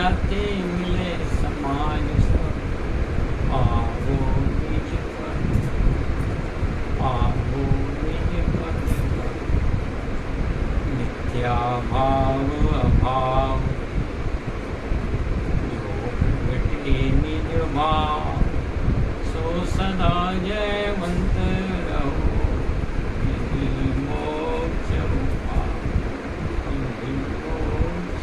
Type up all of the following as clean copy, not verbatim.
जाते मिले समाज सब, आवो निज पर, आवो निज पर, मिथ्या भाव अभाव, जो प्रगटे निज भाव, सो सदा जयवंत रहो, यही मोक्ष उपाय, यही मोक्ष।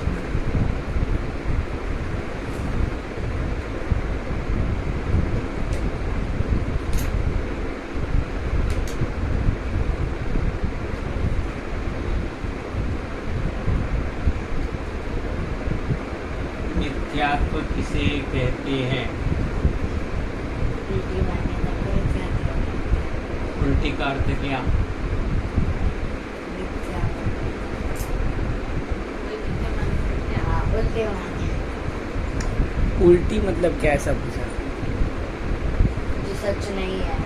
मिथ्यात्व किसे कहते हैं? उल्टी का अर्थ क्या? उल्टी मतलब क्या, ऐसा पूछा? जो सच नहीं है।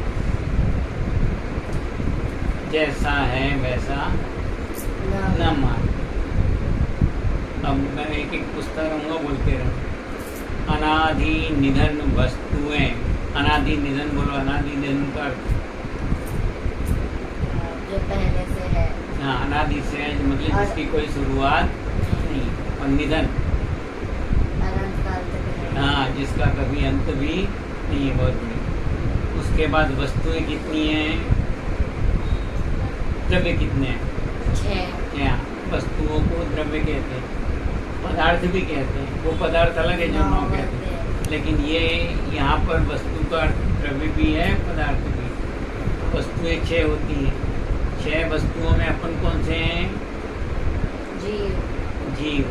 जैसा है वैसा न मान। अब मैं एक एक पुस्तक रहूँगा, बोलते रहूँ। अनादि निधन वस्तुएं, अनादि निधन बोलो, अनादि निधन का अर्थ जो पहले से है। हाँ, अनादि से है, मतलब जिसकी कोई शुरुआत नहीं, और निधन अनंत काल तक है। हाँ, जिसका कभी अंत भी नहीं है, बहुत बड़ी। उसके बाद वस्तुएं कितनी हैं? द्रव्य कितने हैं? 6। क्या वस्तुओं को द्रव्य कहते हैं, पदार्थ भी कहते हैं। वो पदार्थ अलग है जो 9 कहते हैं, लेकिन ये यहाँ पर वस्तु का अर्थ द्रव्य भी है, पदार्थ भी। वस्तुएं 6 होती हैं। 6 वस्तुओं में अपन कौन से हैं? जीव।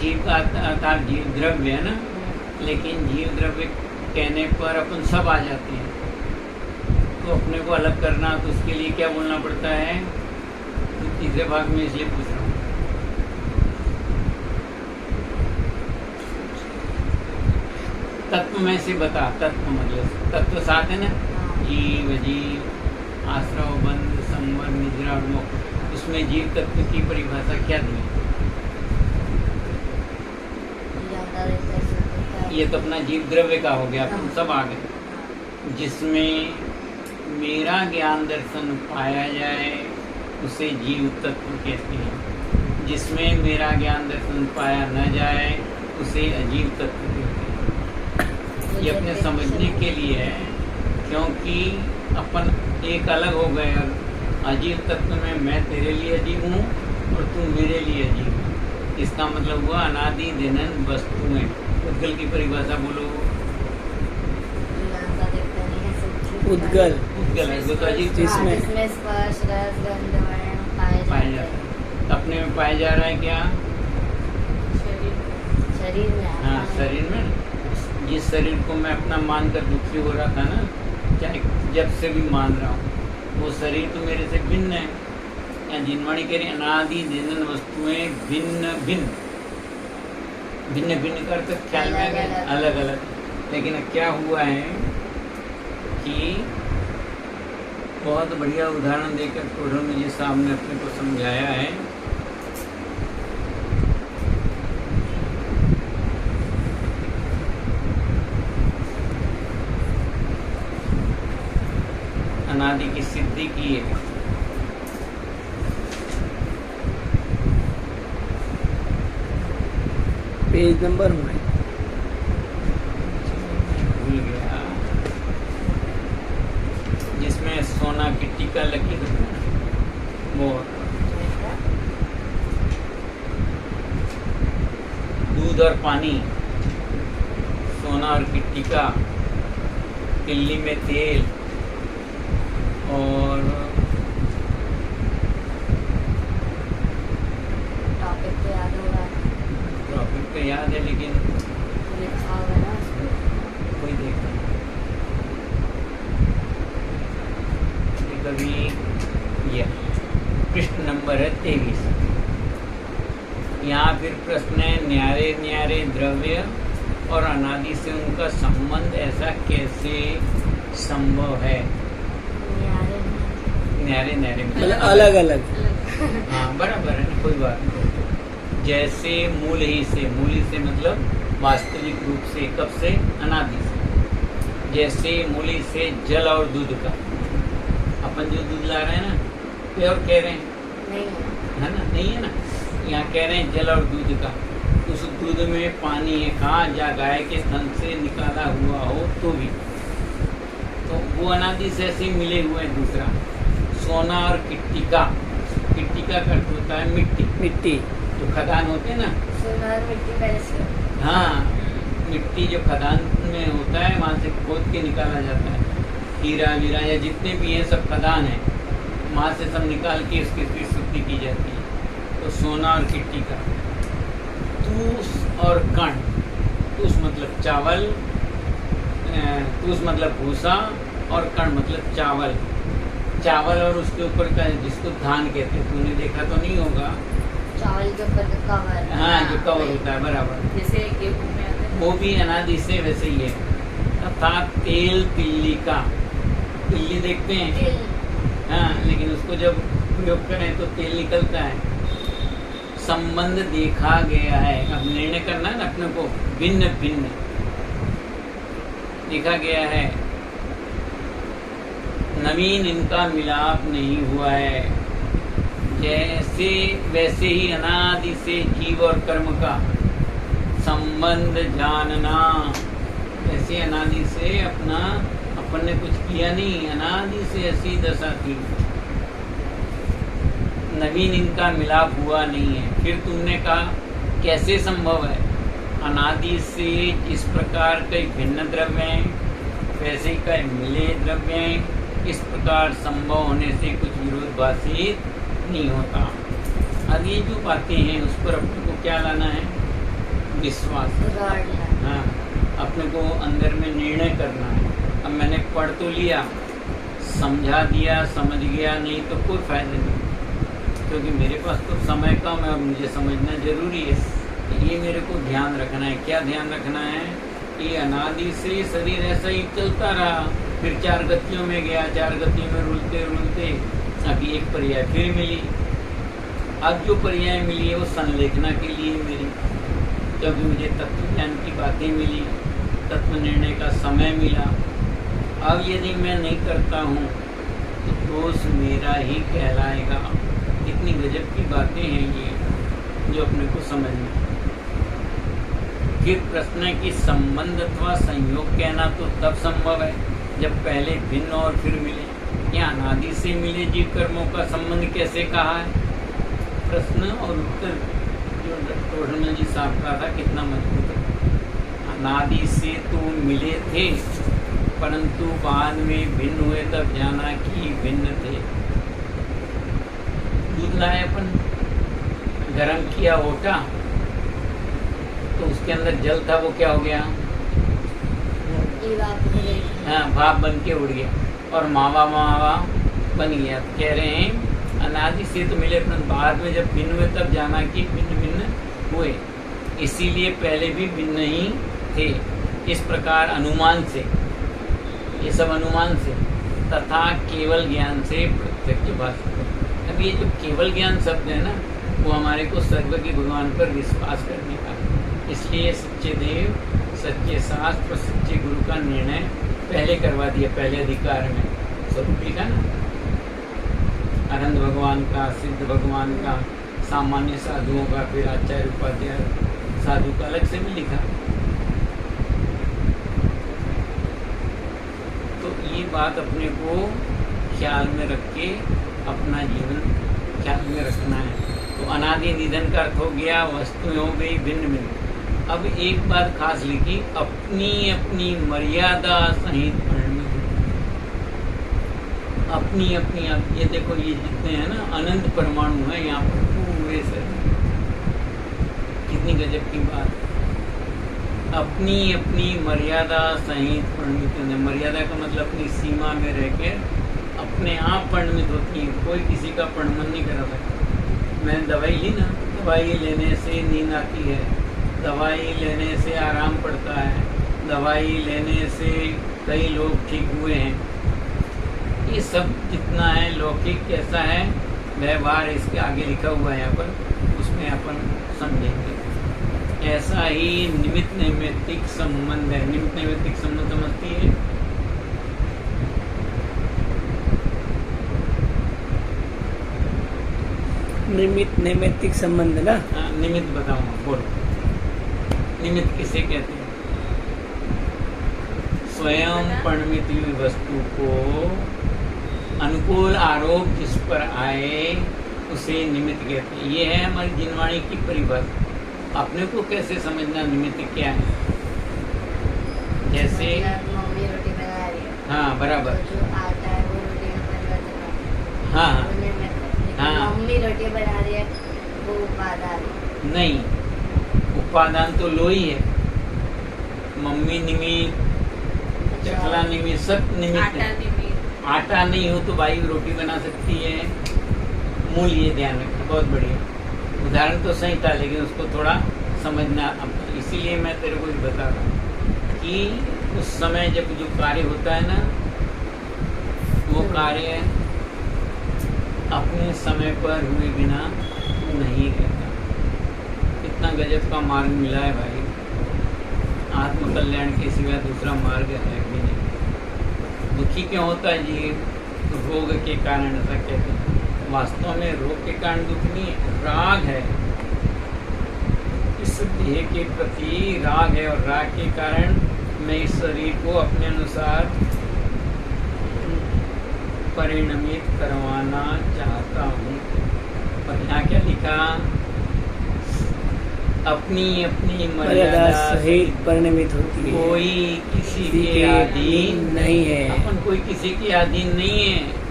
जीव का अर्थात जीव द्रव्य है ना, लेकिन जीव द्रव्य कहने पर अपन सब आ जाते हैं। तो अपने को अलग करना, तो उसके लिए क्या बोलना पड़ता है? तो तीसरे भाग में इसलिए पूछ रहा हूँ। तत्व में से बता। तत्व मतलब तत्व 7 है ना, जीव, आश्रव, बंध, संवर, निद्रा, मोक्ष। उसमें जीव तत्व की परिभाषा क्या दी? ये तो अपना जीव द्रव्य का हो गया, तुम सब आ गए। जिसमें मेरा ज्ञान दर्शन पाया जाए उसे जीव तत्व कहते हैं। जिसमें मेरा ज्ञान दर्शन पाया न जाए उसे अजीव तत्व कहते हैं। ये अपने समझने के लिए है, क्योंकि अपन एक अलग हो गए। अजीव तत्व में मैं तेरे लिए अजीब हूँ और तू मेरे लिए अजीब है। इसका मतलब हुआ अनादि दिनन वस्तुएं। उद्गल की परिभाषा बोलो। उद्गल है वो तो अजीब, जिसमें स्पर्श रस गंध वर्ण पाया जाता है। अपने में पाया जा रहा है क्या? शरीर में। हाँ, शरीर में। जिस शरीर को मैं अपना मानकर दुखी हो रहा था ना, चाहे जब से भी मान रहा हूँ, वो शरीर तो मेरे से भिन्न है। या जिनवाणी कह रही अनादि दिनन वस्तुएं भिन्न भिन्न भिन्न भिन्न कर तो ख्याल में आ गए, अलग अलग। लेकिन क्या हुआ है कि बहुत बढ़िया उदाहरण देकर उन्होंने जी साहब ने अपने को समझाया है। अनादि की सिद्धि की है। पेज नंबर में भूल गया, जिसमें सोना की टीका लगी है वो दूध और पानी, सोना और की टीका, तिल्ली में तेल और टॉपिक तो याद होगा। टॉपिक तो याद है, लेकिन लिखा होगा ना उसमें। कोई देखा कभी। यह पृष्ठ नंबर है 23। यहाँ फिर प्रश्न है, न्यारे न्यारे द्रव्य और अनादि से उनका संबंध ऐसा कैसे संभव है? न्यारे न्यारे मतलब अलग अलग। हाँ, बराबर है, कोई बात नहीं। जैसे मूल ही से मतलब वास्तविक रूप से, कब से? अनादि से। जैसे मूल ही से जल और दूध का, अपन जो दूध ला रहे हैं ना, प्योर कह रहे हैं, नहीं है ना? नहीं है ना? यहाँ कह रहे हैं जल और दूध का। उस दूध में पानी है, कहाँ? जा गाय के थन से निकाला हुआ हो तो भी, तो वो अनादि से ऐसे मिले हुए हैं। दूसरा सोना और किट्टी का का अर्थ होता है मिट्टी। मिट्टी जो खदान होते हैं ना, सोना और मिट्टी पहले से हाँ, मिट्टी जो खदान में होता है वहाँ से खोद के निकाला जाता है। हीरा वीरा या जितने भी हैं सब खदान है, वहाँ से सब निकाल के उसकी फिर शुद्धि की जाती है। तो सोना और किट्टी का। तूस और कण, तूस मतलब चावल, तूस मतलब भूसा और कण मतलब चावल। चावल और उसके ऊपर का जिसको धान कहते हैं, तूने देखा तो नहीं होगा। चावल के ऊपर का कवर। हाँ, जो कवर होता है, बराबर। जैसे गेहूं में आता है। वो भी अनादि से वैसे ही है। तथा तेल तिल्ली का, तिल्ली देखते हैं, तिल। हाँ, लेकिन उसको जब प्रयोग करें तो तेल निकलता है। संबंध देखा गया है। अब निर्णय करना है ना अपने को, भिन्न भिन्न देखा गया है। नवीन इनका मिलाप नहीं हुआ है। जैसे वैसे ही अनादि से जीव और कर्म का संबंध जानना। ऐसे अनादि से अपना, अपन ने कुछ किया नहीं, अनादि से ऐसी दशा थी। नवीन इनका मिलाप हुआ नहीं है। फिर तुमने कहा कैसे संभव है? अनादि से इस प्रकार कई भिन्न द्रव्य हैं, वैसे ही कई मिले द्रव्य हैं। इस प्रकार संभव होने से कुछ विरोधाभासित नहीं होता। अब ये जो बातें हैं उस पर अपने को क्या लाना है? विश्वास। हाँ, अपने को अंदर में निर्णय करना है। अब मैंने पढ़ तो लिया, समझा दिया, समझ गया नहीं तो कोई फायदा नहीं, क्योंकि मेरे पास तो समय कम है और मुझे समझना जरूरी है। ये मेरे को ध्यान रखना है। क्या ध्यान रखना है? कि अनादि से शरीर ऐसा ही चलता रहा, फिर 4 गतियों में गया, 4 गतियों में रुलते रुलते अभी एक पर्याय फिर मिली। अब जो पर्याय मिली है वो संलेखना के लिए मिली, क्योंकि मुझे तत्व ज्ञान की बातें मिली, तत्व निर्णय का समय मिला। अब यदि मैं नहीं करता हूँ तो दोष मेरा ही कहलाएगा। कितनी गजब की बातें हैं ये, जो अपने को समझना। फिर प्रश्न है कि संबंध अथवा संयोग कहना तो तब संभव है जब पहले भिन्न और फिर मिले। या अनादि से मिले जीव कर्मों का संबंध कैसे कहा है? प्रश्न और उत्तर जो डॉक्टर जी साहब का था कितना मजबूत है। अनादि से तो मिले थे, परंतु बाद में भिन्न हुए तब जाना कि भिन्न थे। दूध लाए अपन, गरम किया ओटा, तो उसके अंदर जल था, वो क्या हो गया? हाँ, भाप बन के उड़ गया और मावा मावा बन गया। कह रहे हैं अनादि से तो मिले, परंतु बाद में जब भिन्न हुए तब जाना कि भिन्न भिन्न हुए। इसीलिए पहले भी भिन्न ही थे। इस प्रकार अनुमान से, ये सब अनुमान से तथा केवल ज्ञान से प्रत्यक्ष भाषित। अब ये जो केवल ज्ञान शब्द है ना, वो हमारे को सर्वज्ञ भगवान पर विश्वास करने का। इसलिए सच्चे देव, सच्चे शास्त्र, सच्चे गुरु का निर्णय पहले करवा दिया, पहले अधिकार में। स्वरूप लिखा ना, अनंत भगवान का, सिद्ध भगवान का, सामान्य साधुओं का, फिर आचार्य उपाध्याय साधु का अलग से भी लिखा। तो ये बात अपने को ख्याल में रख के अपना जीवन ख्याल में रखना है। तो अनादि निधन का अर्थ हो गया, वस्तुएं हो गई भिन्न भिन्न। अब एक बात खास लिखी, अपनी अपनी मर्यादा सहित परिणमित। अपनी अपनी, अब ये देखो, ये जितने हैं ना अनंत परमाणु है यहाँ पर पूरे से, कितनी गजब की बात। अपनी अपनी मर्यादा सहित परिणमित। मर्यादा का मतलब अपनी सीमा में रह के अपने आप परिणमित होती है, कोई किसी का परिणमन नहीं करा सकता। मैंने दवाई ली ना, दवाई लेने से नींद आती है, दवाई लेने से आराम पड़ता है, दवाई लेने से कई लोग ठीक हुए हैं। ये सब जितना है लौकिक कैसा है, व्यवहार इसके आगे लिखा हुआ है यहाँ पर, उसमें अपन समझेंगे। ऐसा ही निमित्त नैमित्तिक संबंध है। निमित्त नैमित्तिक संबंध समझती है? निमित्त नैमित्तिक संबंध ना। हाँ, निमित्त बताऊंगा, बोलो। निमित्त किसे कहते हैं? स्वयं परिणमित हुई वस्तु को अनुकूल आरोप जिस पर आए उसे निमित्त कहते हैं। ये है हमारी जिनवाणी की परिभाषा। अपने को कैसे समझना निमित्त क्या है? जैसे मतलब मम्मी रोटी बना रही है, हाँ, बराबर। तो जो आटा है वो रोटी में परिवर्तन आता है। हाँ, वो निमित्त है। लेकिन हाँ। मम्मी रोटी बना रही है, वो उपादान है। नहीं, उपादान तो लोई है। मम्मी निमित्त, चकला निमित्त, सब निमित्त आटा है। निमित्त। आटा नहीं हो तो भाई रोटी बना सकती है। मूल ये ध्यान रखना, बहुत बढ़िया। उदाहरण तो सही था लेकिन उसको थोड़ा समझना। अब इसीलिए मैं तेरे को बता रहा हूँ कि उस समय जब जो कार्य होता है ना, वो कार्य अपने समय पर हुए बिना नहीं रहता। इतना गजब का मार्ग मिला है भाई। आत्मकल्याण के सिवा दूसरा मार्ग है भी नहीं। दुखी क्यों होता है जी? रोग के कारण ऐसा कहते हैं। वास्तव में रोग के कारण दुख नहीं है, राग है। इस देह के प्रति राग है और राग के कारण मैं इस शरीर को अपने अनुसार परिणमित करवाना चाहता हूँ। और यहाँ क्या लिखा? अपनी अपनी मर्यादा सहित परिणमित होती है। कोई किसी के अधीन नहीं है। अपन कोई किसी के अधीन नहीं है।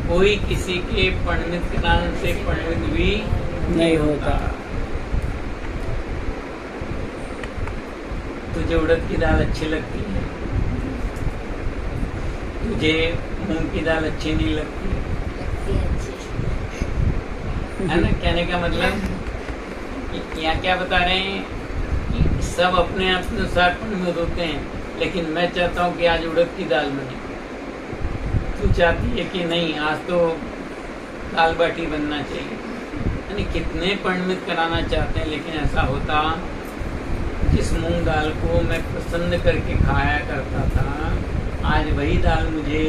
कोई किसी के परिणमित कारण से परिणमित भी नहीं होता। तुझे उड़द की दाल अच्छी लगती है, तुझे मूंग की दाल अच्छी नहीं लगती, लगती है अच्छी। है ना? कहने का मतलब यहाँ क्या बता रहे हैं कि सब अपने आप अनुसार परिणमित होते हैं, लेकिन मैं चाहता हूँ कि आज उड़द की दाल बने। तू चाहती है कि नहीं, आज तो दाल बाटी बनना चाहिए। यानी कितने परिणमित कराना चाहते हैं, लेकिन ऐसा होता, जिस मूंग दाल को मैं पसंद करके खाया करता था, आज वही दाल मुझे,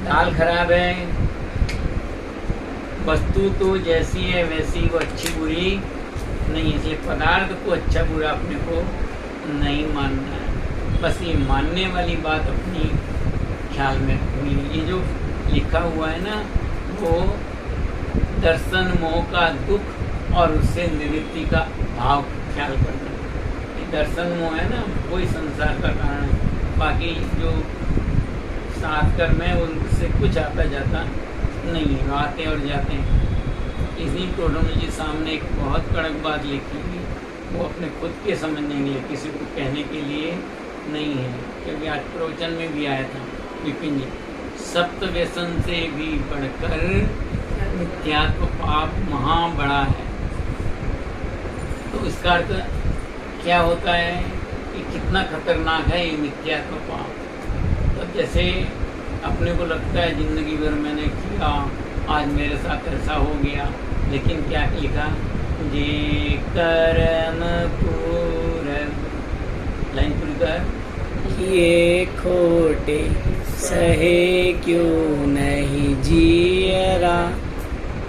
दाल खराब है। वस्तु तो जैसी है वैसी, वो अच्छी बुरी नहीं है। इसलिए पदार्थ को अच्छा बुरा अपने को नहीं मानना है। बस ये मानने वाली बात अपनी ख्याल में रखनी है। ये जो लिखा हुआ है ना, वो दर्शन मोह का दुख और उससे निवृत्ति का भाव ख्याल करना। ये दर्शन मोह है ना, वही संसार का कारण है। बाकी जो सात कर्म है उनसे कुछ आता जाता नहीं है, आते और जाते हैं। इसी टोडम जी सामने एक बहुत कड़क बात लिखी है, वो अपने खुद के समझने के लिए, किसी को कहने के लिए नहीं है। क्योंकि आज प्रवचन में भी आया था विपिन जी, सप्त व्यसन से भी बढ़कर मिथ्यात्व पाप महा बड़ा है। तो इसका अर्थ क्या होता है कि कितना खतरनाक है ये मिथ्यात्व पाप। तो जैसे अपने को लगता है जिंदगी भर मैंने किया, आज मेरे साथ ऐसा हो गया, लेकिन क्या लिखा? जे कर्म पूर्ण, लाइन पूरी कर। ये खोटे सहे क्यों नहीं जियरा,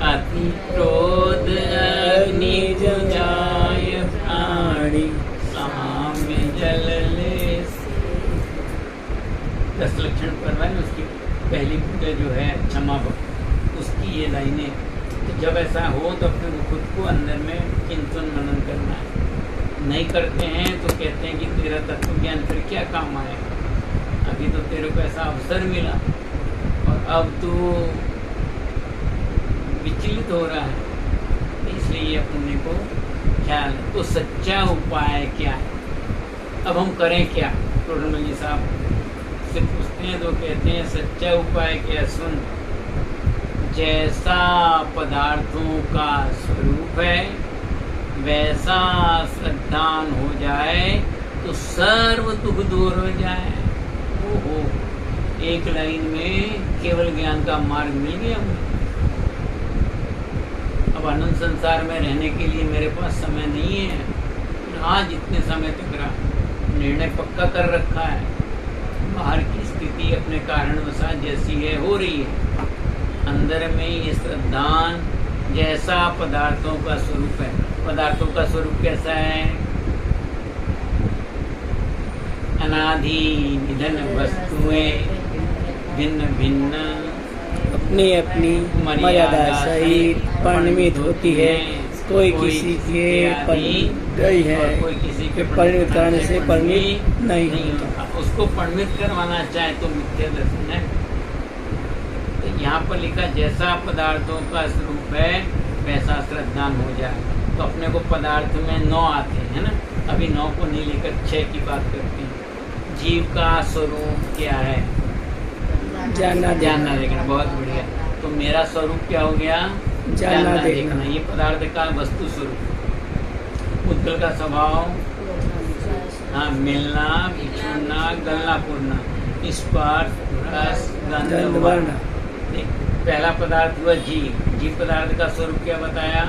अति क्रोध अग्नि बुझाय प्राणी, साम्य जल ले। 10 लक्षण पर्व है, उसकी पहली पूजा जो है क्षमा भक्त, उसकी ये लाइनें। तो जब ऐसा हो तो अपने को खुद को अंदर में चिंतन मनन करना है। नहीं करते हैं तो कहते हैं कि तेरा तत्व ज्ञान फिर क्या काम आएगा? अभी तो तेरे को ऐसा अवसर मिला और अब तू विचलित हो रहा है। इसलिए अपने को ख्याल। तो सच्चा उपाय क्या है? अब हम करें क्या? टोडरमल जी साहब से पूछते हैं तो कहते हैं सच्चा उपाय क्या? सुन, जैसा पदार्थों का स्वरूप है वैसा श्रद्धान हो जाए तो सर्व दुख दूर हो जाए। ओहो, एक लाइन में केवल ज्ञान का मार्ग मिल गया मुझे। अब अनंत संसार में रहने के लिए मेरे पास समय नहीं है। आज इतने समय तक रहा, निर्णय पक्का कर रखा है। बाहर की स्थिति अपने कारणवशात जैसी है हो रही है, अंदर में ये श्रद्धान जैसा पदार्थों का स्वरूप है। पदार्थों का स्वरूप कैसा है? अनादि निधन वस्तुएं भिन्न भिन्न अपनी अपनी मर्यादा सहित परिणमित होती है। कोई किसी के परिणित है, कोई किसी के परिणित करने से परिणित नहीं होता। उसको परिणित करवाना चाहे तो मिथ्या दर्शन है। तो यहाँ पर लिखा जैसा पदार्थों का स्वरूप है वैसा श्रद्धान हो जाए। तो अपने को पदार्थ में 9 आते हैं ना, अभी 9 को नहीं लेकर 6 की बात करते हैं। जीव का स्वरूप क्या है? जानना देखना। बहुत बढ़िया। तो मेरा स्वरूप क्या हो गया? जानना देखना। ये पदार्थ का वस्तु स्वरूप। उद्गल का स्वभाव, हाँ, मिलना, बिछुड़ना, गलना, पूर्णा, स्पर्श, रस, गंध, वर्ण। पहला पदार्थ हुआ जीव। जीव पदार्थ का स्वरूप क्या बताया?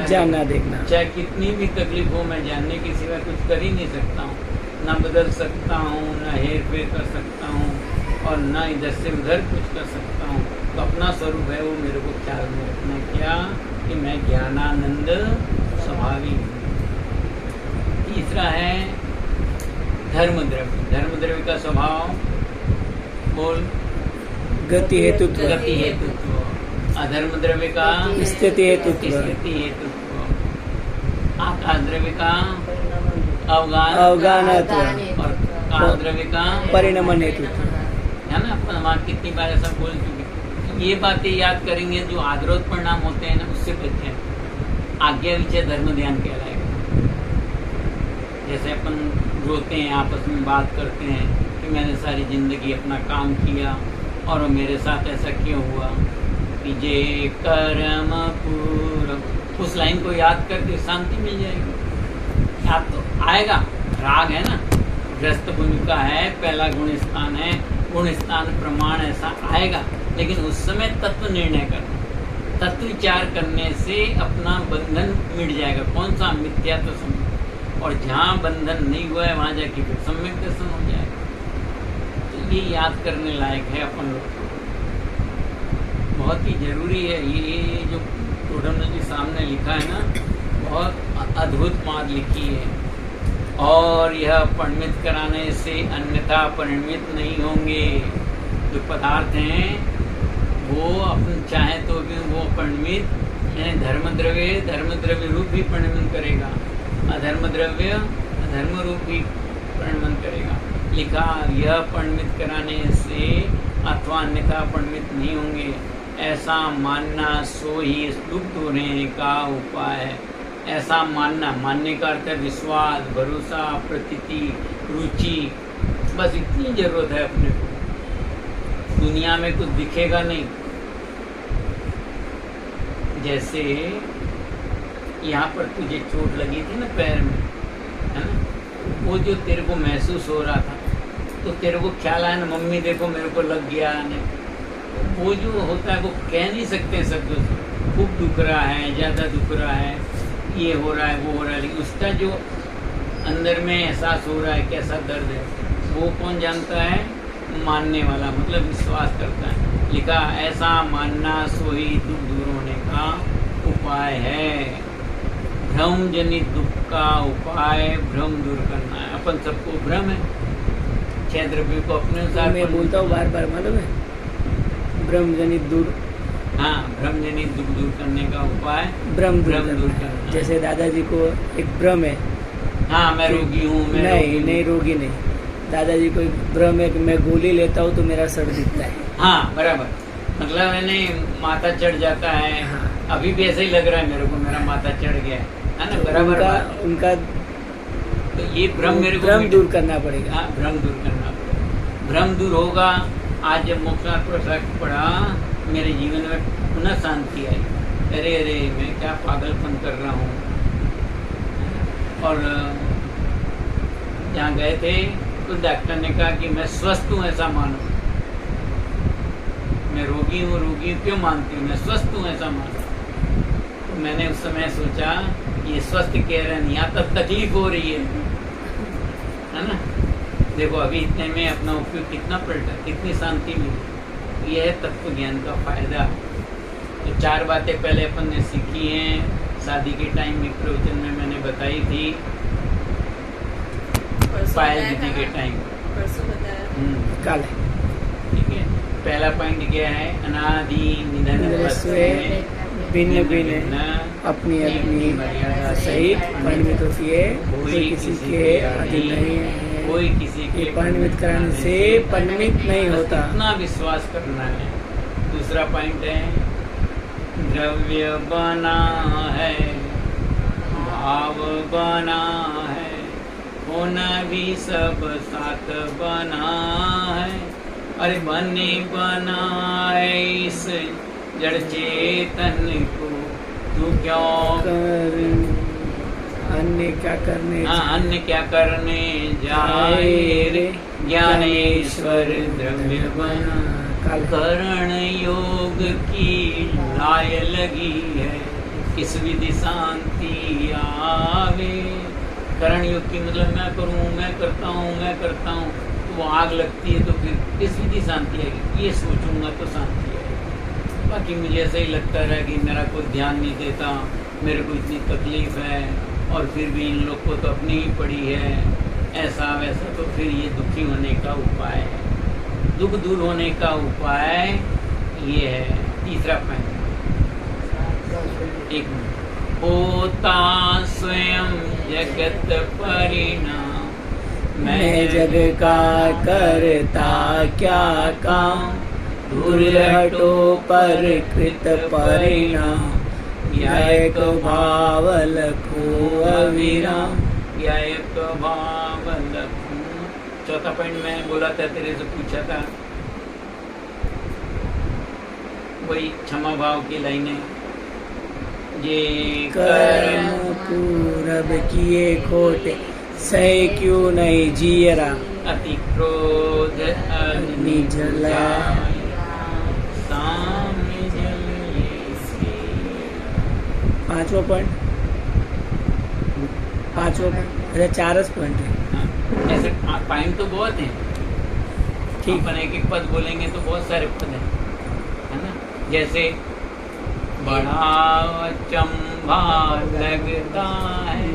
जानना देखना। चाहे कितनी भी तकलीफ हो, मैं जानने के सिवा कुछ कर ही नहीं सकता हूँ। न बदल सकता हूँ, न हेर फेर कर सकता हूँ, और न इधर से उधर कुछ कर सकता हूँ। तो अपना स्वरूप है वो मेरे को ख्याल में रखना। क्या? कि मैं ज्ञानानंद स्वभावी हूँ। तीसरा है धर्म द्रव्य। धर्म द्रव्य का स्वभाव बोल। गति हेतुत्व। गति हेतुत्व। अधर्म द्रव्य का स्थिति हेतुत्व। स्थिति हेतुत्व। आकाश द्रव्य का अवगानत्व। और काल द्रव्य का परिणमन हेतुत्व। है ना। अपन वहाँ कितनी बार ऐसा बोल चुके। ये बातें याद करेंगे जो आदरोत परिणाम होते हैं ना, उससे बचें। आज्ञा विचय धर्म ध्यान कहलाएगा। जैसे अपन रोते हैं, आपस में बात करते हैं कि मैंने सारी जिंदगी अपना काम किया और मेरे साथ ऐसा क्यों हुआ। कि जे कर्म पूर्व, उस लाइन को याद करके शांति मिल जाएगी। याद तो आएगा। राग है ना, ग्रस्त भूमिका है, पहला गुण स्थान है, गुण स्थान प्रमाण ऐसा आएगा। लेकिन उस समय तत्व निर्णय करना, तत्व विचार करने से अपना बंधन मिट जाएगा। कौन सा? मिथ्या तो सम्यक। और जहाँ बंधन नहीं हुआ है वहाँ जाके फिर सम्यक दर्शन हो जाएगा। तो ये याद करने लायक है अपन लोग। बहुत ही जरूरी है ये जो टोडम जी सामने लिखा है ना, बहुत अद्भुत बात लिखी है। और यह परिणमित कराने से अन्यथा परिणमित नहीं होंगे। जो पदार्थ हैं वो अपन चाहे तो भी वो परिणमित, यानी धर्म द्रव्य रूप भी परिणमित करेगा, अधर्म द्रव्य अधर्म रूप भी परिणमित करेगा। लिखा यह परिणमित कराने से अथवा अन्यथा परिणमित नहीं होंगे, ऐसा मानना सो ही लुप्त होने का उपाय है। ऐसा मानना, मानने का अर्थ है विश्वास, भरोसा, प्रतीति, रुचि। बस इतनी जरूरत है अपने को। दुनिया में कुछ दिखेगा नहीं। जैसे यहाँ पर तुझे चोट लगी थी ना पैर में, है ना, वो जो तेरे को महसूस हो रहा था, तो तेरे को ख्याल आया ना, मम्मी देखो मेरे को लग गया। नहीं, वो जो होता है वो कह नहीं सकते शब्दों से। खूब दुख रहा है, ज़्यादा दुख रहा है, ये हो रहा है, वो हो रहा है, लेकिन उसका जो अंदर में एहसास हो रहा है कैसा दर्द है, वो कौन जानता है? मानने वाला, मतलब विश्वास करता है। लिखा ऐसा मानना सो ही दुख दूर होने का उपाय है। भ्रम जनित दुख का उपाय भ्रम दूर करना है। अपन सबको भ्रम है, 6 द्रव्य को अपने अनुसार मैं बोलता हूँ बार बार, मालूम है? भ्रम जनित दूर। हाँ, भ्रम जनित दुख दूर करने का उपाय भ्रम दूर करना। करना। जैसे दादाजी को एक भ्रम है, हाँ मैं रोगी हूँ, मैं नहीं रोगी नहीं, दादाजी को एक भ्रम है कि मैं गोली लेता हूँ तो मेरा सर दिखता है। हाँ बराबर, मतलब मैंने माथा चढ़ जाता है। हाँ। अभी भी ऐसा ही लग रहा है मेरे को, मेरा माथा चढ़ गया है ना, बराबर बात। उनका तो ये भ्रम मेरे को भ्रम दूर करना पड़ेगा। हाँ, भ्रम दूर करना पड़ेगा। भ्रम दूर होगा। आज जब मोक्षार्थ प्रसाद पढ़ा, मेरे जीवन में पुनः शांति आई। अरे अरे मैं क्या पागलपन कर रहा हूँ। और जहाँ गए थे तो डॉक्टर ने कहा कि मैं स्वस्थ हूँ ऐसा मानो। मैं रोगी हूँ क्यों मानती हूँ, मैं स्वस्थ हूँ ऐसा मानो। तो मैंने उस समय सोचा ये स्वस्थ कह रहे हैं, यहाँ तक तकलीफ हो रही है ना। देखो अभी इतने में अपना उपयोग कितना पलटा, कितनी शांति मिली। यह है तत्व ज्ञान का फायदा। तो 4 बातें पहले अपन ने सीखी हैं। शादी के टाइम में प्रवचन में मैंने बताई थी, पायल दीदी के टाइम परसों बताया। कल ठीक है। पहला पॉइंट क्या है, अनादि निधन भिन्न भिन्न अपनी अपनी मर्यादा सहित परिमित होती है, कोई किसी के अधीन नहीं है, कोई किसी के परिमित करने से परिमित नहीं होता। इतना विश्वास करना है। दूसरा पॉइंट है, द्रव्य बना है, भाव बना है, होना भी सब साथ बना है। अरे बने बना है इस जड़ चेतन को, तू क्यों कर अन्य क्या करने अन्य क्या करने जाए रे। ज्ञानेश्वर द्रव्य बना, करण योग की लाय लगी है, किस विधि शांति आवे। करण योग की मतलब मैं करूँ, मैं करता हूँ, तो वो आग लगती है, तो फिर किस विधि शांति आएगी। ये सोचूंगा तो शांति आएगी। बाकी मुझे ऐसा ही लगता रहा कि मेरा कोई ध्यान नहीं देता, मेरे को इतनी तकलीफ है और फिर भी इन लोग को तो अपनी ही पड़ी है, ऐसा वैसा। तो फिर ये दुखी होने का उपाय है, दुख दूर होने का उपाय ये है। तीसरा पॉइंट, एक होता स्वयं जगत परिणाम, मैं जग का करता क्या काम, दूर हटो पर कृत परिणाम, एक भाव लखो अविराम। एक भाव लखो। चौथा पॉइंट मैं बोला था, तेरे से पूछा था, वही क्षमा भाव की लाइनें। ये कर्म पूरब किए खोटे, सही क्यों नहीं जियरा, अति क्रोध अग्नि जलाए, साम्य जले से। पांचवा पॉइंट, अरे 4 पॉइंट है। ऐसे पॉइंट तो बहुत हैं, ठीक। अपन एक पद बोलेंगे तो बहुत सारे पद हैं, है ना। जैसे बड़ा चंबा लगता है,